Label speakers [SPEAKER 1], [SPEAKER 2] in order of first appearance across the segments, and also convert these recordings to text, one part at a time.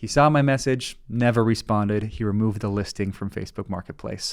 [SPEAKER 1] He saw my message, never responded. He removed the listing from Facebook Marketplace.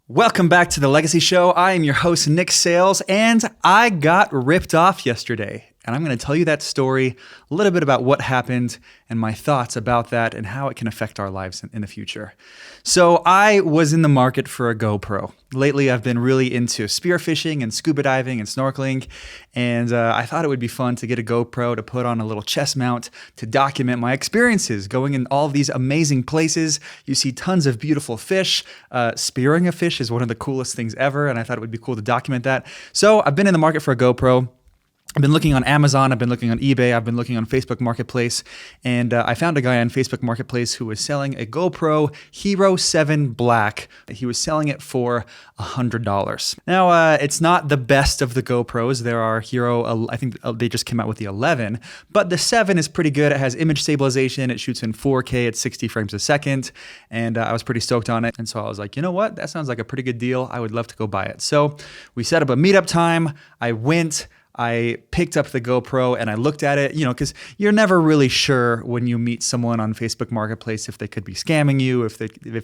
[SPEAKER 1] Welcome back to The Legacy Show. I am your host, Nick Sales, and I got ripped off yesterday. And I'm going to tell you that story, a little bit about what happened and my thoughts about that and how it can affect our lives in the future. So I was in the market for a GoPro. Lately, I've been really into spearfishing and scuba diving and snorkeling. And I thought it would be fun to get a GoPro to put on a little chest mount to document my experiences going in all of these amazing places. You see tons of beautiful fish. Spearing a fish is one of the coolest things ever. And I thought it would be cool to document that. So I've been in the market for a GoPro. I've been looking on Amazon, I've been looking on eBay, I've been looking on Facebook Marketplace, and I found a guy on Facebook Marketplace who was selling a GoPro Hero 7 Black. He was selling it for $100. Now, it's not the best of the GoPros. There are Hero, I think they just came out with the 11, but the 7 is pretty good. It has image stabilization, it shoots in 4K at 60 frames a second, and I was pretty stoked on it. And so I was like, you know what, that sounds like a pretty good deal. I would love to go buy it. So we set up a meetup time, I picked up the GoPro and I looked at it, because you're never really sure when you meet someone on Facebook Marketplace if they could be scamming you, if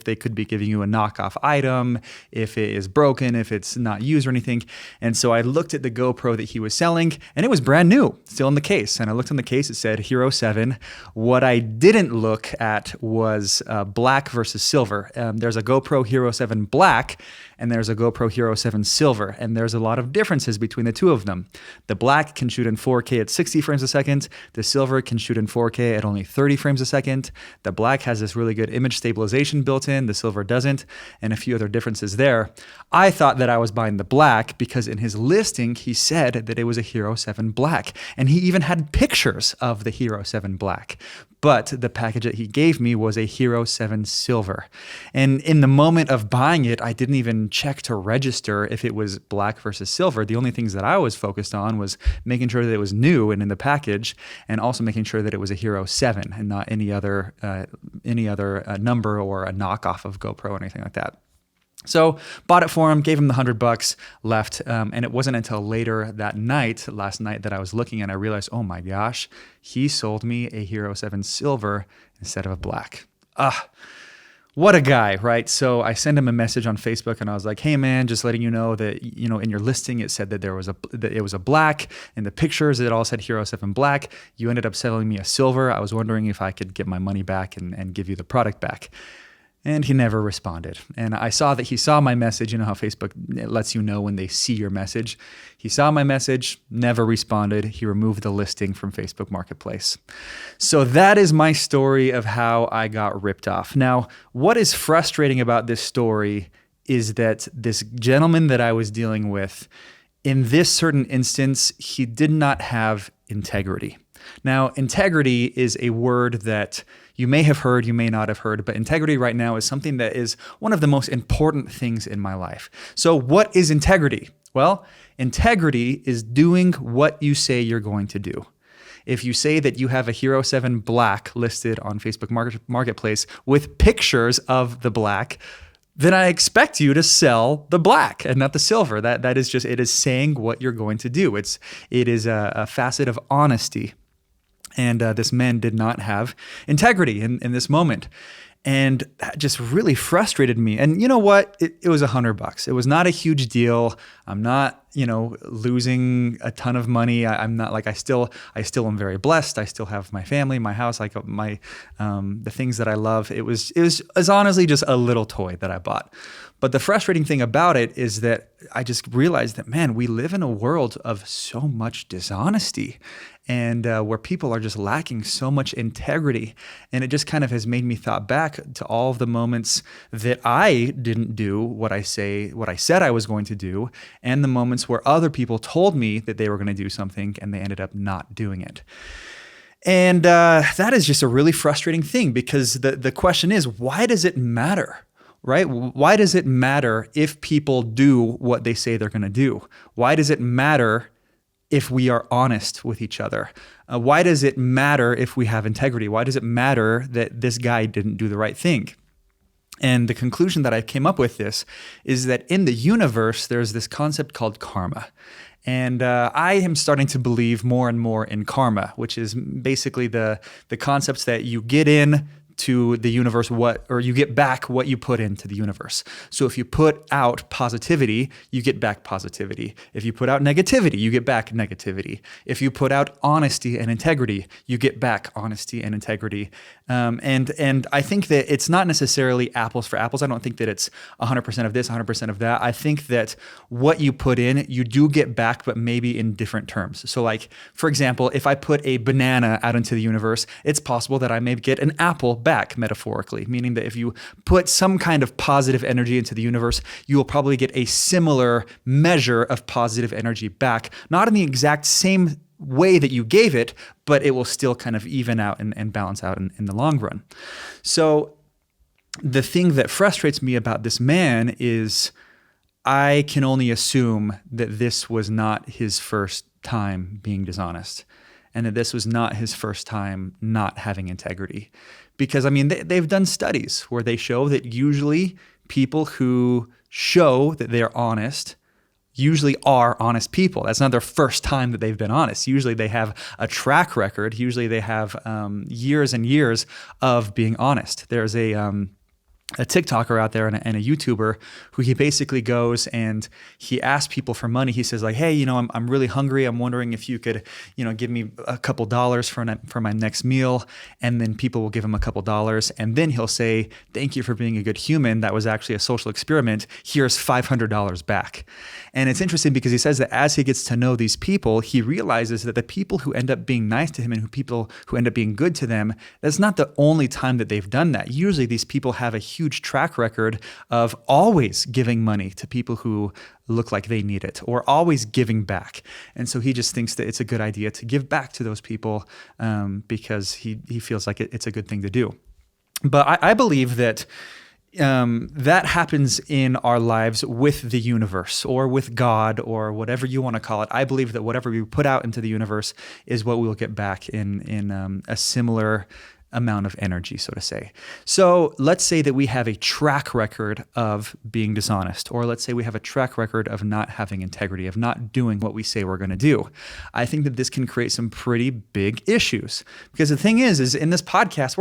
[SPEAKER 1] they could be giving you a knockoff item, if it is broken, if it's not used or anything. And so I looked at the GoPro that he was selling and it was brand new, still in the case. And I looked in the case, it said Hero 7. What I didn't look at was black versus silver. There's a GoPro Hero 7 Black and there's a GoPro Hero 7 Silver. And there's a lot of differences between the two of them. The black can shoot in 4K at 60 frames a second. The silver can shoot in 4K at only 30 frames a second. The black has this really good image stabilization built in. The silver doesn't, and a few other differences there. I thought that I was buying the black because in his listing, he said that it was a Hero 7 Black. And he even had pictures of the Hero 7 Black. But the package that he gave me was a Hero 7 Silver. And in the moment of buying it, I didn't even check to register if it was black versus silver. The only things that I was focused on was making sure that it was new and in the package, and also making sure that it was a Hero 7 and not any other number or a knockoff of GoPro or anything like that. So bought it for him, gave him the $100, left, and it wasn't until later that night, last night, that I was looking and I realized, oh my gosh, he sold me a Hero 7 Silver instead of a black. What a guy, right? So I sent him a message on Facebook and I was like, hey man, just letting you know that, in your listing, it said that it was a black. In the pictures, it all said Hero 7 Black. You ended up selling me a silver. I was wondering if I could get my money back and give you the product back. And he never responded. And I saw that he saw my message. You know how Facebook lets you know when they see your message. He saw my message, never responded. He removed the listing from Facebook Marketplace. So that is my story of how I got ripped off. Now, what is frustrating about this story is that this gentleman that I was dealing with, in this certain instance, he did not have integrity. Now, integrity is a word that you may have heard, you may not have heard, but integrity right now is something that is one of the most important things in my life. So what is integrity? Well, integrity is doing what you say you're going to do. If you say that you have a Hero 7 Black listed on Facebook Marketplace with pictures of the black, then I expect you to sell the black and not the silver. That is just, it is saying what you're going to do. It is a facet of honesty. And this man did not have integrity in this moment. And that just really frustrated me. And you know what? It was $100. It was not a huge deal. I'm not, losing a ton of money. I'm not like, I still am very blessed. I still have my family, my house, like the things that I love. It was honestly just a little toy that I bought. But the frustrating thing about it is that I just realized that, man, we live in a world of so much dishonesty and where people are just lacking so much integrity. And it just kind of has made me thought back to all of the moments that I didn't do what I said I was going to do, and the moments where other people told me that they were going to do something and they ended up not doing it. And that is just a really frustrating thing, because the question is, why does it matter? Right? Why does it matter if people do what they say they're going to do? Why does it matter if we are honest with each other? Why does it matter if we have integrity? Why does it matter that this guy didn't do the right thing? And the conclusion that I came up with this is that in the universe, there's this concept called karma. And I am starting to believe more and more in karma, which is basically the concepts that you get in to the universe or you get back what you put into the universe. So if you put out positivity, you get back positivity. If you put out negativity, you get back negativity. If you put out honesty and integrity, you get back honesty and integrity. And I think that it's not necessarily apples for apples. I don't think that it's 100% of this, 100% of that. I think that what you put in, you do get back, but maybe in different terms. So like, for example, if I put a banana out into the universe, it's possible that I may get an apple back, metaphorically, meaning that if you put some kind of positive energy into the universe, you will probably get a similar measure of positive energy back, not in the exact same way that you gave it, but it will still kind of even out and balance out in the long run. So the thing that frustrates me about this man is I can only assume that this was not his first time being dishonest, and that this was not his first time not having integrity. Because, I mean, they've done studies where they show that usually people who show that they're honest usually are honest people. That's not their first time that they've been honest. Usually they have a track record. Usually they have years and years of being honest. There's a TikToker out there and a YouTuber who he basically goes and he asks people for money. He says like, hey, I'm really hungry. I'm wondering if you could, give me a couple dollars for my next meal. And then people will give him a couple dollars. And then he'll say, thank you for being a good human. That was actually a social experiment. Here's $500 back. And it's interesting because he says that as he gets to know these people, he realizes that the people who end up being nice to him and people who end up being good to them, that's not the only time that they've done that. Usually these people have a huge track record of always giving money to people who look like they need it, or always giving back. And so he just thinks that it's a good idea to give back to those people because he feels like it's a good thing to do. But I believe that that happens in our lives with the universe or with God or whatever you want to call it. I believe that whatever we put out into the universe is what we'll get back in a similar amount of energy, so to say. So let's say that we have a track record of being dishonest, or let's say we have a track record of not having integrity, of not doing what we say we're going to do. I think that this can create some pretty big issues, because the thing is in this podcast,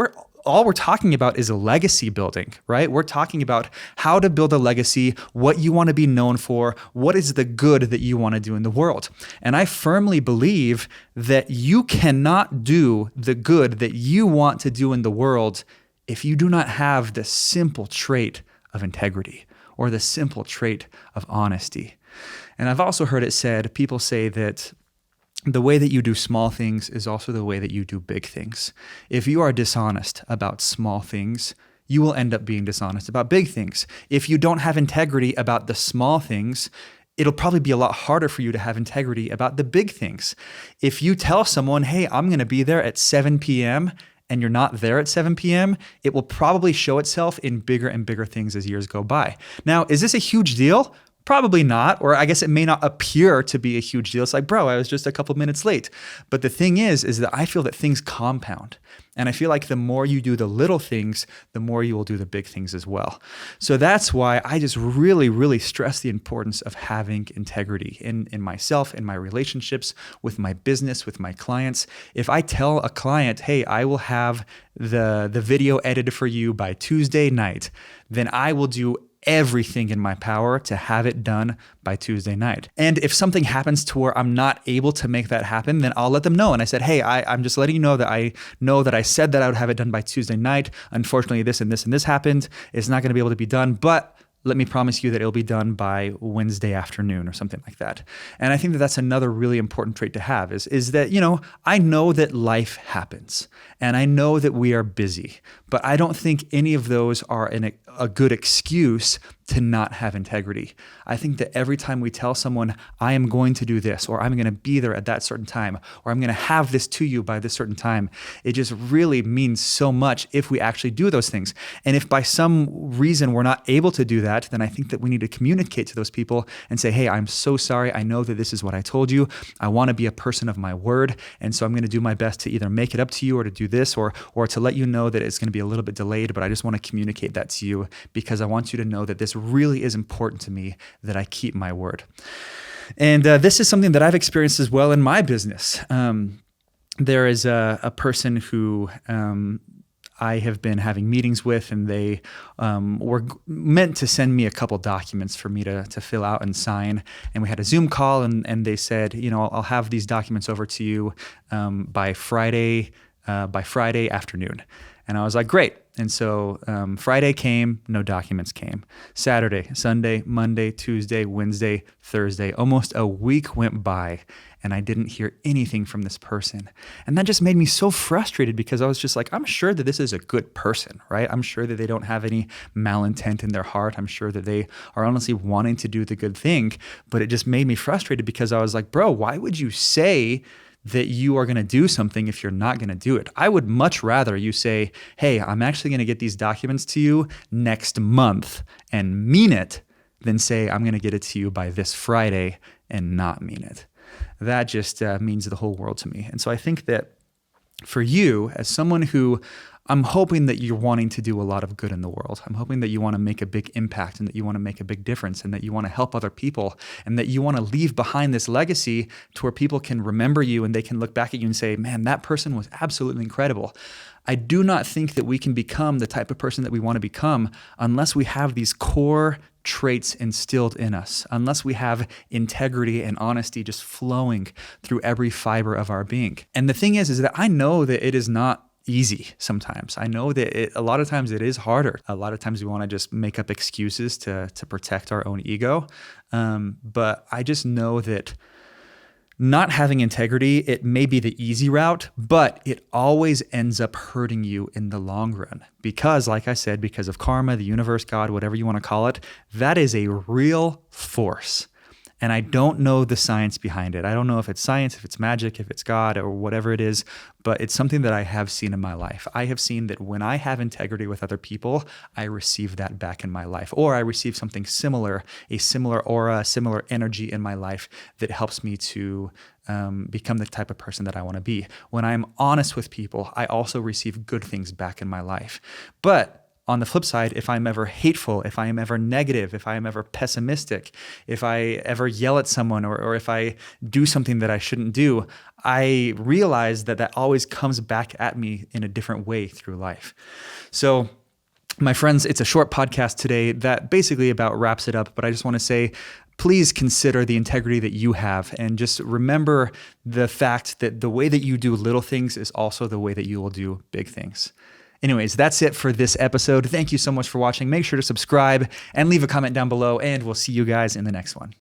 [SPEAKER 1] all we're talking about is a legacy building, right? We're talking about how to build a legacy, what you want to be known for, what is the good that you want to do in the world. And I firmly believe that you cannot do the good that you want to do in the world if you do not have the simple trait of integrity or the simple trait of honesty. And I've also heard it said, people say that the way that you do small things is also the way that you do big things. If you are dishonest about small things, you will end up being dishonest about big things. If you don't have integrity about the small things, it'll probably be a lot harder for you to have integrity about the big things. If you tell someone, hey, I'm going to be there at 7 p.m., and you're not there at 7 p.m., it will probably show itself in bigger and bigger things as years go by. Now, is this a huge deal? Probably not, or I guess it may not appear to be a huge deal. It's like, bro, I was just a couple minutes late. But the thing is that I feel that things compound. And I feel like the more you do the little things, the more you will do the big things as well. So that's why I just really, really stress the importance of having integrity in myself, in my relationships, with my business, with my clients. If I tell a client, hey, I will have the video edited for you by Tuesday night, then I will do everything in my power to have it done by Tuesday night. And if something happens to where I'm not able to make that happen, then I'll let them know. And I said, hey, I'm just letting you know that I said that I would have it done by Tuesday night. Unfortunately, this and this and this happened. It's not going to be able to be done, but let me promise you that it'll be done by Wednesday afternoon or something like that. And I think that that's another really important trait to have is that, I know that life happens and I know that we are busy, but I don't think any of those are a good excuse to not have integrity. I think that every time we tell someone, I am going to do this, or I'm going to be there at that certain time, or I'm going to have this to you by this certain time, it just really means so much if we actually do those things. And if by some reason we're not able to do that, then I think that we need to communicate to those people and say, hey, I'm so sorry. I know that this is what I told you. I want to be a person of my word. And so I'm going to do my best to either make it up to you or to do this, or to let you know that it's going to be a little bit delayed, but I just want to communicate that to you because I want you to know that this really is important to me, that I keep my word. And this is something that I've experienced as well in my business. There is a person who I have been having meetings with, and they were meant to send me a couple documents for me to fill out and sign. And we had a Zoom call, and they said, I'll have these documents over to you by Friday afternoon. And I was like, great. And so Friday came, no documents came. Saturday, Sunday, Monday, Tuesday, Wednesday, Thursday, almost a week went by, and I didn't hear anything from this person. And that just made me so frustrated, because I was just like, I'm sure that this is a good person, right? I'm sure that they don't have any malintent in their heart. I'm sure that they are honestly wanting to do the good thing. But it just made me frustrated, because I was like, bro, why would you say that you are going to do something if you're not going to do it? I would much rather you say, hey, I'm actually going to get these documents to you next month and mean it, than say, I'm going to get it to you by this Friday and not mean it. That just means the whole world to me. And so I think that for you, as someone who, I'm hoping that you're wanting to do a lot of good in the world. I'm hoping that you want to make a big impact, and that you want to make a big difference, and that you want to help other people, and that you want to leave behind this legacy to where people can remember you and they can look back at you and say, man, that person was absolutely incredible. I do not think that we can become the type of person that we want to become unless we have these core traits instilled in us, unless we have integrity and honesty just flowing through every fiber of our being. And the thing is that I know that it is not easy sometimes. I know that a lot of times it is harder. A lot of times we want to just make up excuses to protect our own ego. But I just know that not having integrity, it may be the easy route, but it always ends up hurting you in the long run. Because, like I said, because of karma, the universe, God, whatever you want to call it, that is a real force. And I don't know the science behind it. I don't know if it's science, if it's magic, if it's God, or whatever it is, but it's something that I have seen in my life. I have seen that when I have integrity with other people, I receive that back in my life, or I receive something similar, a similar aura, a similar energy in my life that helps me to become the type of person that I want to be. When I'm honest with people, I also receive good things back in my life. But on the flip side, if I'm ever hateful, if I am ever negative, if I am ever pessimistic, if I ever yell at someone, or if I do something that I shouldn't do, I realize that that always comes back at me in a different way through life. So, my friends, it's a short podcast today that basically about wraps it up, but I just want to say, please consider the integrity that you have, and just remember the fact that the way that you do little things is also the way that you will do big things. Anyways, that's it for this episode. Thank you so much for watching. Make sure to subscribe and leave a comment down below, and we'll see you guys in the next one.